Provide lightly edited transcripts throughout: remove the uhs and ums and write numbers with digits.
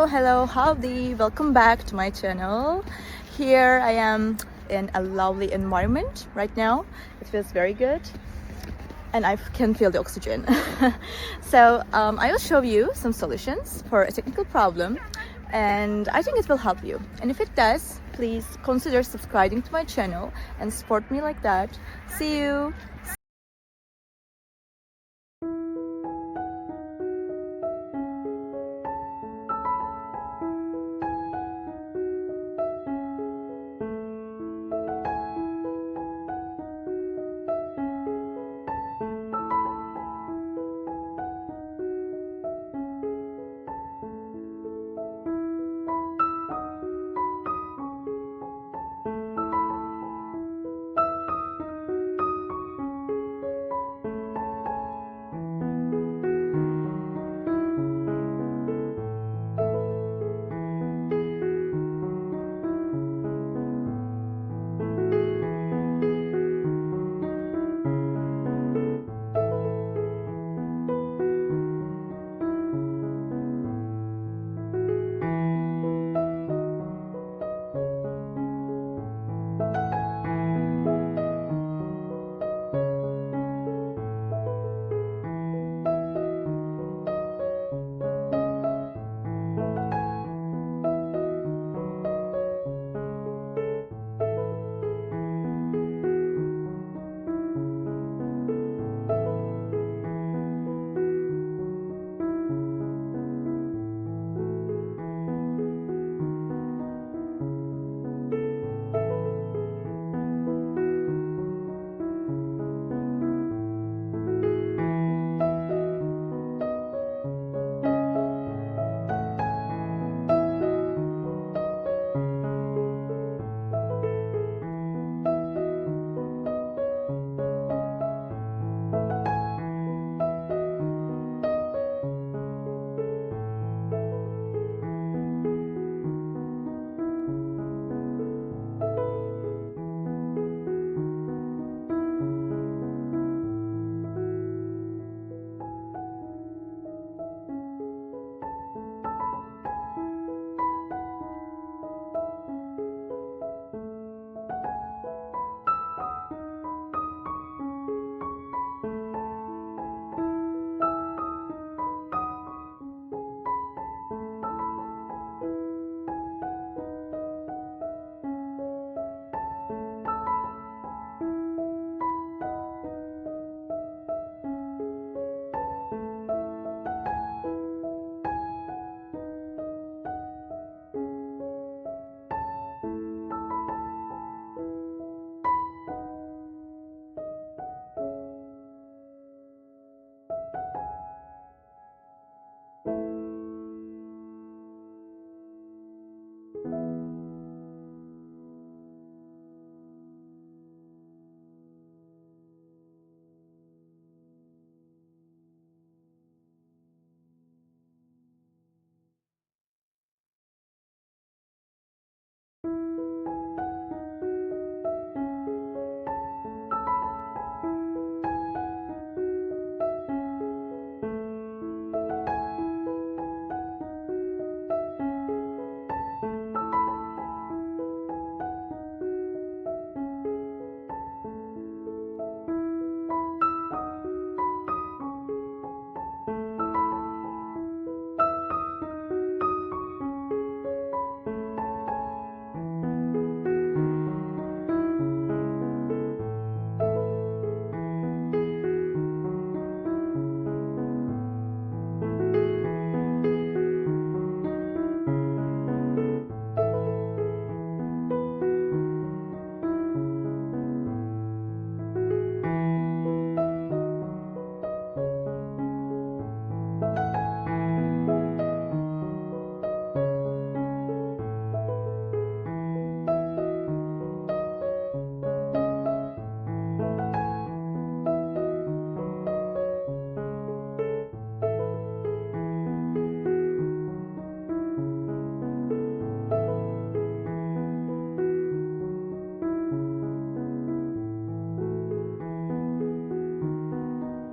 Hello, howdy, welcome back to my channel. Here I am in a lovely environment right now. It feels very good and I can feel the oxygen. So I will show you some solutions for a technical problem, and I think it will help you. And if it does, please consider subscribing to my channel and support me like that. See you.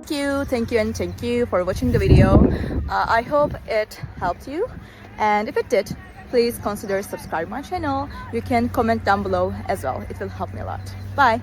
thank you, and thank you for watching the video. I hope it helped you, and if it did, please consider subscribe my channel. You can comment down below as well. It will help me a lot. Bye.